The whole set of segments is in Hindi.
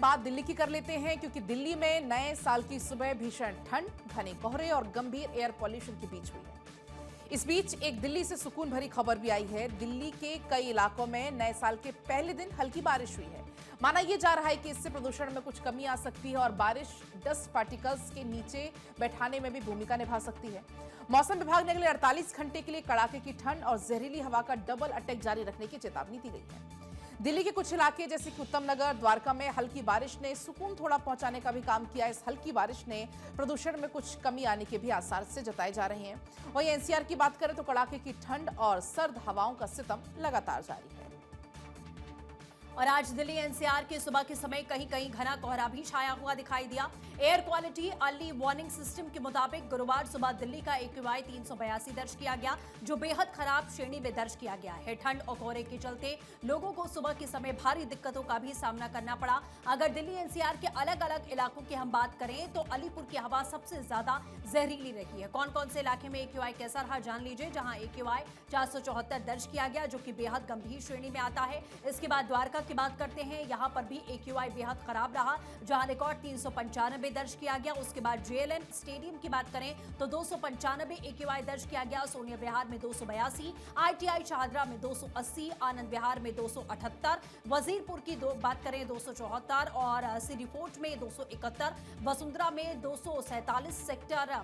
बात दिल्ली की कर लेते हैं, क्योंकि दिल्ली में नए साल की सुबह भीषण ठंड, घने कोहरे और गंभीर एयर पॉल्यूशन के बीच हुई है। इस बीच एक दिल्ली से सुकून भरी खबर भी आई है। दिल्ली के कई इलाकों में नए साल के पहले दिन हल्की बारिश हुई है। माना यह जा रहा है कि इससे प्रदूषण में कुछ कमी आ सकती है और बारिश डस्ट पार्टिकल्स के नीचे बैठाने में भी भूमिका निभा सकती है। मौसम विभाग ने अगले 48 घंटे के लिए कड़ाके की ठंड और जहरीली हवा का डबल अटैक जारी रखने की चेतावनी दी गई है। दिल्ली के कुछ इलाके जैसे कि उत्तम नगर, द्वारका में हल्की बारिश ने सुकून थोड़ा पहुंचाने का भी काम किया। इस हल्की बारिश ने प्रदूषण में कुछ कमी आने के भी आसार से जताए जा रहे हैं। वहीं एनसीआर की बात करें तो कड़ाके की ठंड और सर्द हवाओं का सितम लगातार जारी है। और आज दिल्ली एनसीआर के सुबह के समय कहीं कहीं घना कोहरा भी छाया हुआ दिखाई दिया। Air quality early warning system के मुताबिक गुरुवार सुबह दिल्ली का AQI 382 दर्ज किया गया, जो बेहद खराब श्रेणी में दर्ज किया गया है। ठंड और कोहरे के चलते लोगों को सुबह के समय भारी दिक्कतों का भी सामना करना पड़ा। अगर दिल्ली एनसीआर के अलग अलग इलाकों की हम बात करें तो अलीपुर की हवा सबसे ज्यादा जहरीली रही है। कौन कौन से इलाके में AQI कैसा रहा जान लीजिए, जहां AQI 474 दर्ज किया गया, जो कि बेहद गंभीर श्रेणी में आता है। इसके बाद द्वारका की बात करते हैं, यहां पर भी AQI बेहद खराब रहा, जहां रिकॉर्ड 395 दर्ज किया गया। उसके बाद JLN स्टेडियम की बात करें तो 295 AQI दर्ज किया गया। सोनिया विहार में 282, ITI शाहदरा में 280, आनंद विहार में 278, वजीरपुर की बात करें 274 और सिटी फोर्ट में 271, वसुंधरा में 247, सेक्टर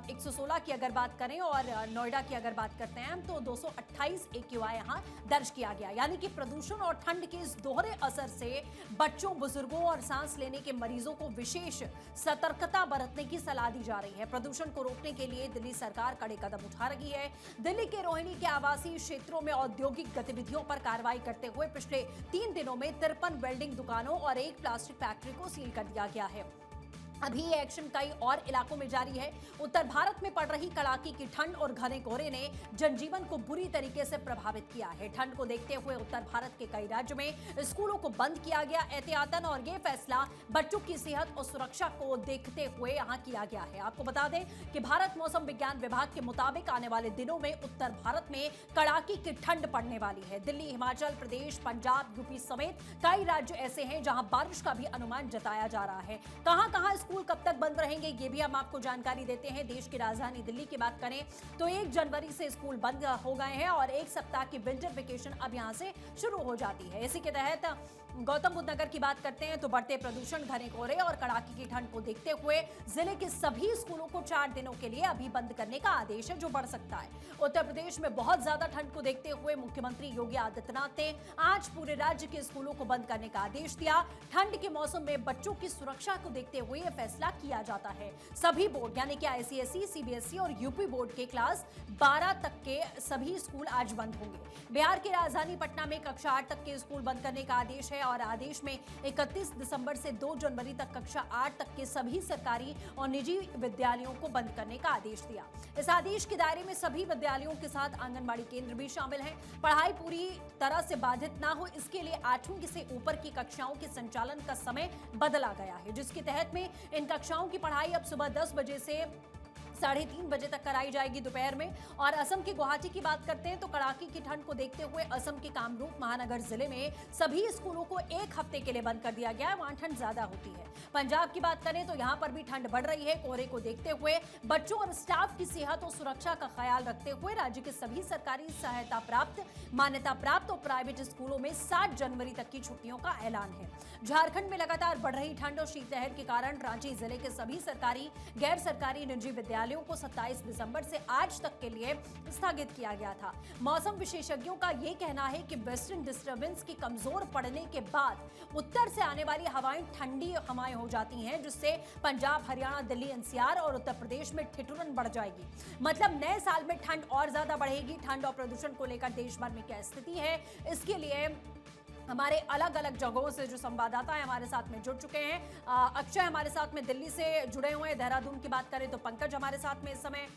116 की अगर बात करें और नोएडा की अगर बात करते हैं तो 228 AQI यहां दर्ज किया गया। यानी कि प्रदूषण और ठंड के इस दोहरे असर से बच्चों, बुजुर्गों और सांस लेने के मरीजों को विशेष सतर्कता बरतने की सलाह दी जा रही है। प्रदूषण को रोकने के लिए दिल्ली सरकार कड़े कदम उठा रही है। दिल्ली के रोहिणी के आवासीय क्षेत्रों में औद्योगिक गतिविधियों पर कार्रवाई करते हुए पिछले 3 दिनों में 53 वेल्डिंग दुकानों और एक प्लास्टिक फैक्ट्री को सील कर दिया गया है। अभी ये एक्शन कई और इलाकों में जारी है। उत्तर भारत में पड़ रही कड़ाके की ठंड और घने कोहरे ने जनजीवन को बुरी तरीके से प्रभावित किया है। ठंड को देखते हुए उत्तर भारत के कई राज्यों में स्कूलों को बंद किया गया एहतियातन, और ये फैसला बच्चों की सेहत और सुरक्षा को देखते हुए यहाँ किया गया है। आपको बता दें कि भारत मौसम विज्ञान विभाग के मुताबिक आने वाले दिनों में उत्तर भारत में कड़ाके की ठंड पड़ने वाली है। दिल्ली, हिमाचल प्रदेश, पंजाब, यूपी समेत कई राज्य ऐसे हैं जहां बारिश का भी अनुमान जताया जा रहा है। कहां स्कूल कब तक बंद रहेंगे ये भी हम आपको जानकारी देते हैं। देश की राजधानी दिल्ली की बात करें तो 1 जनवरी से स्कूल बंद हो गए हैं और 1 सप्ताह की विंटर वेकेशन अब यहां से शुरू हो जाती है। इसी के तहत गौतम बुद्ध नगर की बात करते हैं तो बढ़ते प्रदूषण, घने कोहरे और कड़ाके की ठंड को देखते हुए जिले के सभी स्कूलों को 4 दिनों के लिए अभी बंद करने का आदेश है, जो बढ़ सकता है। उत्तर प्रदेश में बहुत ज्यादा ठंड को देखते हुए मुख्यमंत्री योगी आदित्यनाथ ने आज पूरे राज्य के स्कूलों को बंद करने का आदेश दिया। ठंड के मौसम में बच्चों की सुरक्षा को देखते हुए यह फैसला किया जाता है। सभी बोर्ड यानी कि ICSE, CBSE और यूपी बोर्ड के क्लास 12 तक के सभी स्कूल आज बंद होंगे। बिहार की राजधानी पटना में कक्षा 8 तक के स्कूल बंद करने का आदेश है और आदेश में 31 दिसंबर से 2 जनवरी तक कक्षा 8 तक के सभी सरकारी और निजी विद्यालयों को बंद करने का आदेश दिया। इस आदेश के दायरे में सभी विद्यालयों के साथ आंगनबाड़ी केंद्र भी शामिल हैं। पढ़ाई पूरी तरह से बाधित ना हो, इसके लिए 8वीं से ऊपर की कक्षाओं के संचालन का समय बदला गया है, जिसके तहत में इन कक्षाओं की पढ़ाई अब सुबह 10 बजे से 3:30 बजे तक कराई जाएगी दोपहर में। और असम की गुवाहाटी की बात करते हैं तो कड़ाके की ठंड को देखते हुए असम के कामरूप महानगर जिले में सभी स्कूलों को 1 हफ्ते के लिए बंद कर दिया गया है। वहां ठंड ज्यादा होती है। पंजाब की बात करें तो यहां पर भी ठंड बढ़ रही है। कोहरे को देखते हुए बच्चों और स्टाफ की सेहत और सुरक्षा का ख्याल रखते हुए राज्य के सभी सरकारी सहायता प्राप्त, मान्यता प्राप्त और प्राइवेट स्कूलों में 7 जनवरी तक की छुट्टियों का ऐलान है। झारखंड में लगातार बढ़ रही ठंड और शीतलहर के कारण रांची जिले के सभी सरकारी, गैर सरकारी, निजी विद्यालयों को 27 दिसंबर से आज तक के लिए स्थगित किया गया था। मौसम विशेषज्ञों का यह कहना है कि वेस्टर्न डिस्टर्बेंस की कमजोर पड़ने के बाद उत्तर से आने वाली हवाएं ठंडी हवाएं हो जाती हैं, जिससे पंजाब, हरियाणा, दिल्ली, एनसीआर और उत्तर प्रदेश में ठिठुरन बढ़ जाएगी। मतलब नए साल में ठंड और ज्यादा बढ़ेगी। ठंड और प्रदूषण को लेकर देश भर में क्या स्थिति है, इसके लिए हमारे अलग अलग जगहों से जो संवाददाता है हमारे साथ में जुड़ चुके हैं। अक्षय हमारे साथ में दिल्ली से जुड़े हुए हैं। देहरादून की बात करें तो पंकज हमारे साथ में इस समय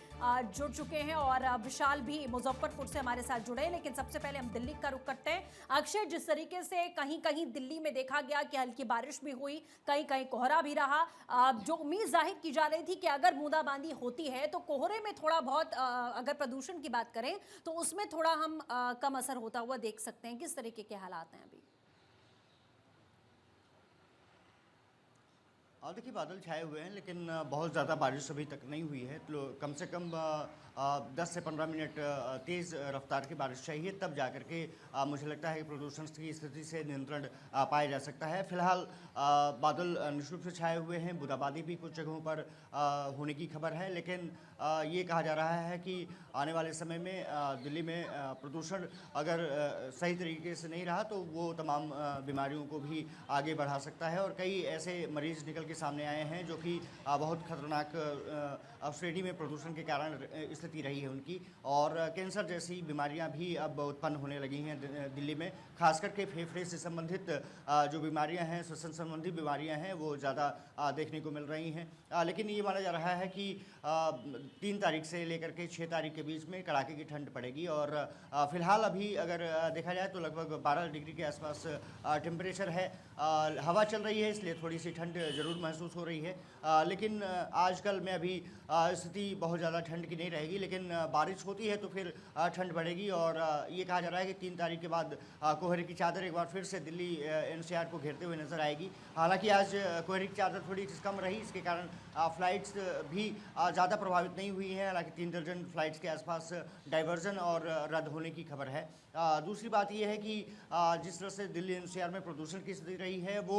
जुड़ चुके हैं और विशाल भी मुजफ्फरपुर से हमारे साथ जुड़े हैं। लेकिन सबसे पहले हम दिल्ली का रुख करते हैं। अक्षय, जिस तरीके से कहीं कहीं दिल्ली में देखा गया कि हल्की बारिश भी हुई, कहीं कहीं कोहरा भी रहा, जो उम्मीद जाहिर की जा रही थी कि अगर बूंदाबांदी होती है तो कोहरे में थोड़ा बहुत अगर प्रदूषण की बात करें तो उसमें थोड़ा हम कम असर होता हुआ देख सकते हैं। किस तरीके के हालात हैं अभी? देखिए बादल छाए हुए हैं लेकिन बहुत ज़्यादा बारिश अभी तक नहीं हुई है, तो कम से कम 10 से 15 मिनट तेज़ रफ्तार की बारिश चाहिए, तब जा कर के मुझे लगता है कि प्रदूषण की स्थिति से नियंत्रण पाया जा सकता है। फिलहाल बादल निश्चित रूप से छाए हुए हैं, बूंदाबांदी भी कुछ जगहों पर होने की खबर है, लेकिन ये कहा जा रहा है कि आने वाले समय में दिल्ली में प्रदूषण अगर सही तरीके से नहीं रहा तो वो तमाम बीमारियों को भी आगे बढ़ा सकता है, और कई ऐसे मरीज निकल के सामने आए हैं जो कि बहुत खतरनाक श्रेणी में प्रदूषण के कारण स्थिति रही है उनकी, और कैंसर जैसी बीमारियां भी अब उत्पन्न होने लगी हैं दिल्ली में। खास करके फेफड़े से संबंधित जो बीमारियां हैं, श्वसन संबंधी बीमारियां हैं, वो ज़्यादा देखने को मिल रही हैं। लेकिन ये माना जा रहा है कि 3 तारीख से लेकर के 6 तारीख के बीच में कड़ाके की ठंड पड़ेगी, और फिलहाल अभी अगर देखा जाए तो लगभग 12 डिग्री के आसपास टेम्परेचर है। हवा चल रही है, इसलिए थोड़ी सी ठंड ज़रूर महसूस हो रही है, लेकिन आजकल में अभी स्थिति बहुत ज़्यादा ठंड की नहीं रहेगी, लेकिन बारिश होती है तो फिर ठंड बढ़ेगी, और ये कहा जा रहा है कि 3 तारीख के बाद कोहरे की चादर एक बार फिर से दिल्ली एनसीआर को घेरते हुए नजर आएगी। हालांकि आज कोहरे की चादर थोड़ी कम रही, इसके कारण फ़्लाइट्स भी ज़्यादा प्रभावित नहीं हुई हैं। हालांकि 3 दर्जन फ्लाइट्स के आसपास डाइवर्जन और रद्द होने की खबर है। दूसरी बात यह है कि जिस तरह से दिल्ली एनसीआर में प्रदूषण की स्थिति रही है वो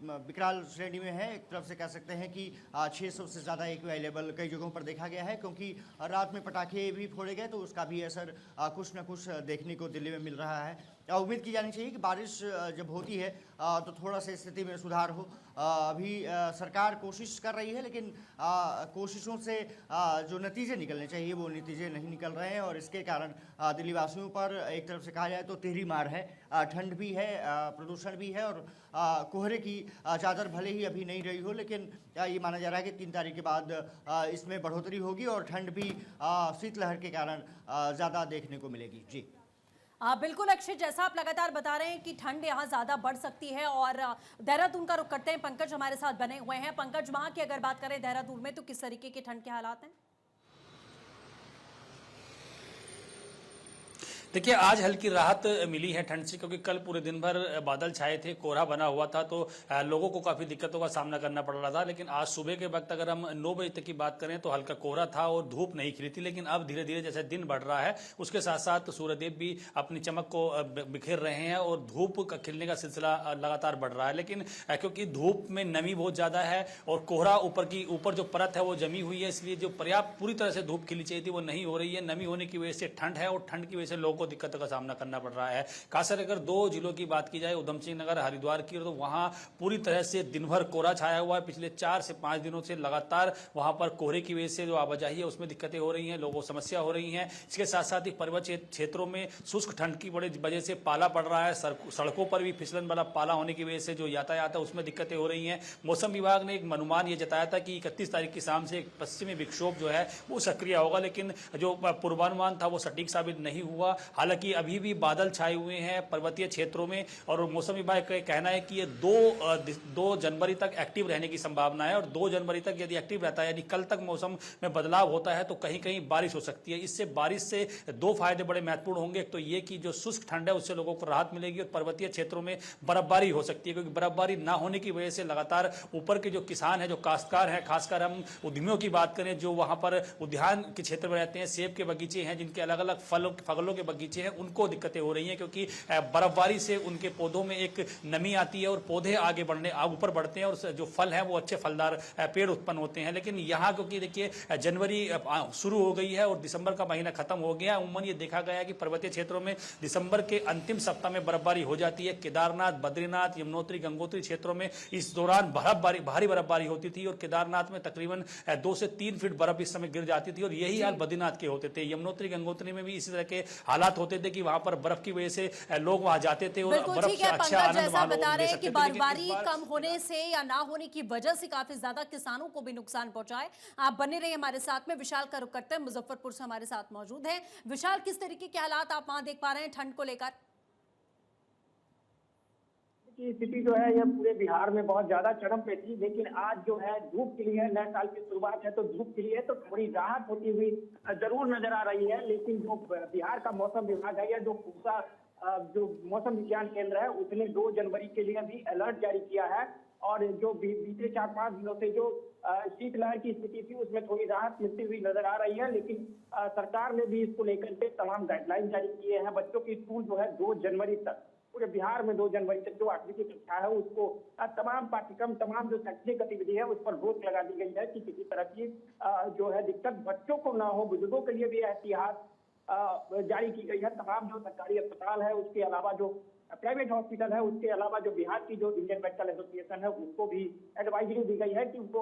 विकराल श्रेणी में है। एक तरफ से कह सकते हैं कि 600 से ज़्यादा एक्यूआई लेवल कई जगहों पर देखा गया है, क्योंकि रात में पटाखे भी फोड़े गए तो उसका भी असर कुछ न कुछ देखने को दिल्ली में मिल रहा है। उम्मीद की जानी चाहिए कि बारिश जब होती है तो थोड़ा सा स्थिति में सुधार हो। अभी सरकार कोशिश कर रही है, लेकिन कोशिशों से जो नतीजे निकलने चाहिए वो नतीजे नहीं निकल रहे हैं, और इसके कारण दिल्ली वासियों पर एक तरफ से कहा जाए तो तेहरी मार है। ठंड भी है, प्रदूषण भी है, और कोहरे की चादर भले ही अभी नहीं रही हो, लेकिन ये माना जा रहा है कि 3 तारीख के बाद इसमें बढ़ोतरी होगी और ठंड भी शीतलहर के कारण ज़्यादा देखने को मिलेगी। जी बिल्कुल अक्षय, जैसा आप लगातार बता रहे हैं कि ठंड यहाँ ज्यादा बढ़ सकती है, और देहरादून का रुख करते हैं। पंकज हमारे साथ बने हुए हैं। पंकज, वहां की अगर बात करें देहरादून में, तो किस तरीके के ठंड के हालात हैं? देखिए, आज हल्की राहत मिली है ठंड से, क्योंकि कल पूरे दिन भर बादल छाए थे, कोहरा बना हुआ था, तो लोगों को काफ़ी दिक्कतों का सामना करना पड़ रहा था। लेकिन आज सुबह के वक्त अगर हम 9 बजे तक की बात करें तो हल्का कोहरा था और धूप नहीं खिली थी। लेकिन अब धीरे धीरे जैसे दिन बढ़ रहा है, उसके साथ साथ सूर्यदेव भी अपनी चमक को बिखेर रहे हैं और धूप का खिलने का सिलसिला लगातार बढ़ रहा है। लेकिन क्योंकि धूप में नमी बहुत ज़्यादा है और कोहरा ऊपर जो परत है वो जमी हुई है, इसलिए जो पर्याप्त पूरी तरह से धूप खिली चाहिए थी वो नहीं हो रही है। नमी होने की वजह से ठंड है, और ठंड की वजह से लोगों को दिक्कतों का सामना करना पड़ रहा है। खासकर अगर 2 जिलों की बात की जाए, उधम सिंह नगर, हरिद्वार की, तो वहां पूरी तरह से दिन भर कोहरा छाया हुआ है। पिछले 4 से 5 दिनों से लगातार वहां पर कोहरे की वजह से जो आवाजाही है उसमें दिक्कतें हो रही हैं, लोगों को समस्या हो रही हैं। इसके साथ साथ ही पर्वतीय क्षेत्रों में शुष्क ठंड की वजह से पाला पड़ रहा है। सड़कों पर भी फिसलन वाला पाला होने की वजह से जो यातायात है उसमें दिक्कतें हो रही हैं। मौसम विभाग ने एक अनुमान ये जताया था कि 31 तारीख की शाम से एक पश्चिमी विक्षोभ जो है वो सक्रिय होगा, लेकिन जो पूर्वानुमान था वो सटीक साबित नहीं हुआ। हालांकि अभी भी बादल छाए हुए हैं पर्वतीय क्षेत्रों में, और मौसम विभाग का कहना है कि ये 2 जनवरी तक एक्टिव रहने की संभावना है, और 2 जनवरी तक यदि एक्टिव रहता है, यानी कल तक मौसम में बदलाव होता है, तो कहीं कहीं बारिश हो सकती है। इससे बारिश से 2 फायदे बड़े महत्वपूर्ण होंगे। एक तो ये कि जो शुष्क ठंड है उससे लोगों को राहत मिलेगी, और पर्वतीय क्षेत्रों में बर्फबारी हो सकती है, क्योंकि बर्फबारी ना होने की वजह से लगातार ऊपर के जो किसान है, जो काश्तकार हैं, खासकर हम उद्यमियों की बात करें जो वहां पर उद्यान के क्षेत्र में रहते हैं, सेब के बगीचे हैं, जिनके अलग अलग फलों के बगीचे हैं, उनको दिक्कतें हो रही हैं, क्योंकि बर्फबारी से उनके पौधों में एक नमी आती है और पौधे आगे ऊपर बढ़ते हैं, और जो फल है वो अच्छे फलदार पेड़ उत्पन्न होते हैं। लेकिन यहाँ क्योंकि देखिए जनवरी शुरू हो गई है और दिसंबर का महीना खत्म हो गया, उम्मन ये देखा गया है कि पर्वतीय क्षेत्रों में दिसंबर के अंतिम सप्ताह में बर्फबारी हो जाती है। केदारनाथ, बद्रीनाथ, यमुनोत्री, गंगोत्री क्षेत्रों में इस दौरान भारी बर्फबारी होती थी, और केदारनाथ में तकरीबन 2 से 3 फीट बर्फ इस समय गिर जाती थी, और यही हाल बद्रीनाथ के होते थे। यमुनोत्री, गंगोत्री में भी इसी तरह के हालात होते थे कि वहां पर बर्फ की वजह से लोग वहां जाते थे और बर्फ से अच्छा आनंद जैसा बता रहे हैं कि बर्फबारी कम होने से या ना होने की वजह से काफी ज्यादा किसानों को भी नुकसान पहुंचा है। आप बने रहिए हमारे साथ में। विशाल का रुख करते हैं, मुजफ्फरपुर से हमारे साथ मौजूद है। विशाल, किस तरीके के हालात आप वहां देख पा रहे हैं ठंड को लेकर? की स्थिति जो है यह पूरे बिहार में बहुत ज्यादा चरम पे थी, लेकिन आज जो है धूप खिली है। नए साल की शुरुआत है तो धूप खिली है, तो थोड़ी राहत होती हुई जरूर नजर आ रही है। लेकिन जो बिहार का मौसम विभाग है या जो पूसा जो मौसम विज्ञान केंद्र है उसने 2 जनवरी के लिए भी अलर्ट जारी किया है, और जो बीते 4-5 दिनों से जो शीतलहर की स्थिति थी उसमें थोड़ी राहत मिलती हुई नजर आ रही है। लेकिन सरकार ने भी इसको लेकर के तमाम गाइडलाइन जारी किए हैं। बच्चों की स्कूल जो है 2 जनवरी तक, पूरे बिहार में 2 जनवरी तक जो 8वीं की कक्षा है उसको तमाम पाठ्यक्रम, तमाम जो शैक्षणिक गतिविधि है उस पर रोक लगा दी गई है कि किसी तरह की जो है दिक्कत बच्चों को ना हो। बुजुर्गों के लिए भी एहतियात जारी की गई है। तमाम जो सरकारी अस्पताल है, उसके अलावा जो प्राइवेट हॉस्पिटल है, उसके अलावा जो बिहार की जो इंडियन मेडिकल एसोसिएशन है उसको भी एडवाइजरी दी गई है कि उनको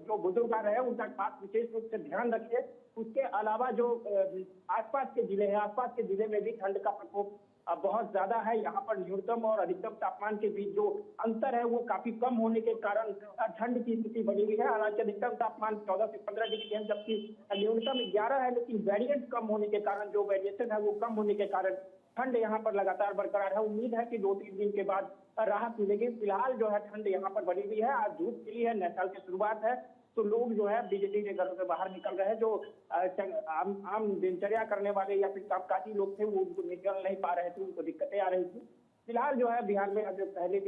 जो बुजुर्ग आ रहे हैं उनका खास विशेष रूप से ध्यान रखिए। उसके अलावा जो आसपास के जिले हैं, आसपास के जिले में भी ठंड का प्रकोप बहुत ज्यादा है। यहाँ पर न्यूनतम और अधिकतम तापमान के बीच जो अंतर है वो काफी कम होने के कारण ठंड की स्थिति बनी हुई है। हालांकि अधिकतम तापमान 14 से 15 डिग्री है, जबकि न्यूनतम 11 है, लेकिन वेरिएंट कम होने के कारण, जो वेरिएशन है वो कम होने के कारण ठंड यहाँ पर लगातार बरकरार है। उम्मीद है कि 2-3 दिन के बाद राहत मिलेगी। फिलहाल जो है ठंड यहाँ पर बनी हुई है। आज धूप खिली है, नए साल की शुरुआत है, तो लोग जो है बिजली के घरों से बाहर निकल रहे हैं। जो आम दिनचर्या करने वाले या फिर कामकाजी लोग थे वो उनको निकल नहीं पा रहे थे, उनको दिक्कतें आ रही थी। फिलहाल जो है बिहार में अब पहले